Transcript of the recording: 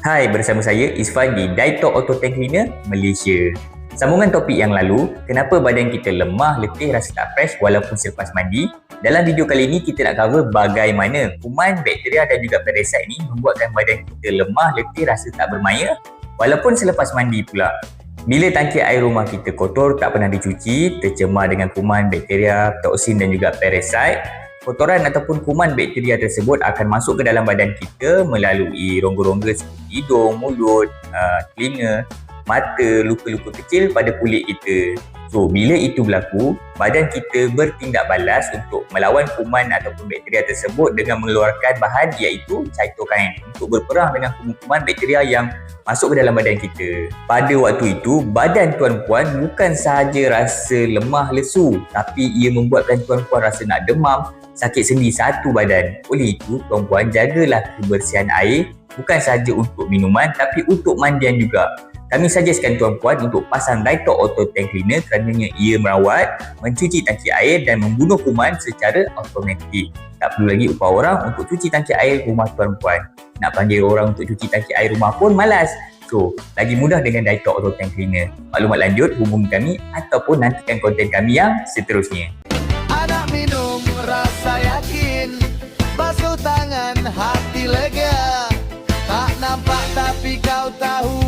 Hai, bersama saya Izfan di Daitok Auto Tank Cleaner, Malaysia. Sambungan topik yang lalu, kenapa badan kita lemah, letih, rasa tak fresh walaupun selepas mandi? Dalam video kali ini kita nak cover bagaimana kuman, bakteria dan juga parasit ini membuatkan badan kita lemah, letih, rasa tak bermaya walaupun selepas mandi pula. Bila tangki air rumah kita kotor, tak pernah dicuci, tercemar dengan kuman, bakteria, toksin dan juga parasit, kotoran ataupun kuman bakteria tersebut akan masuk ke dalam badan kita melalui rongga-rongga seperti hidung, mulut, telinga, mata, luka-luka kecil pada kulit kita. So, bila itu berlaku, badan kita bertindak balas untuk melawan kuman ataupun bakteria tersebut dengan mengeluarkan bahan iaitu cytokine untuk berperang dengan kuman bakteria yang masuk ke dalam badan kita. Pada waktu itu, badan tuan-puan bukan sahaja rasa lemah lesu, tapi ia membuatkan tuan-puan rasa nak demam, sakit sendi satu badan. Oleh itu, tuan-puan jagalah kebersihan air bukan sahaja untuk minuman tapi untuk mandian juga. Kami suggestkan tuan-puan untuk pasang Daitok Auto Tank Cleaner kerana ia merawat, mencuci tangki air dan membunuh kuman secara automatik. Tak perlu lagi upah orang untuk cuci tangki air rumah tuan-puan. Nak panggil orang untuk cuci tangki air rumah pun malas. So, lagi mudah dengan Daitok Auto Tank Cleaner. Maklumat lanjut hubungi kami ataupun nantikan konten kami yang seterusnya. Anak minum rasa yakin, basuh tangan hati lega, tak nampak tapi kau tahu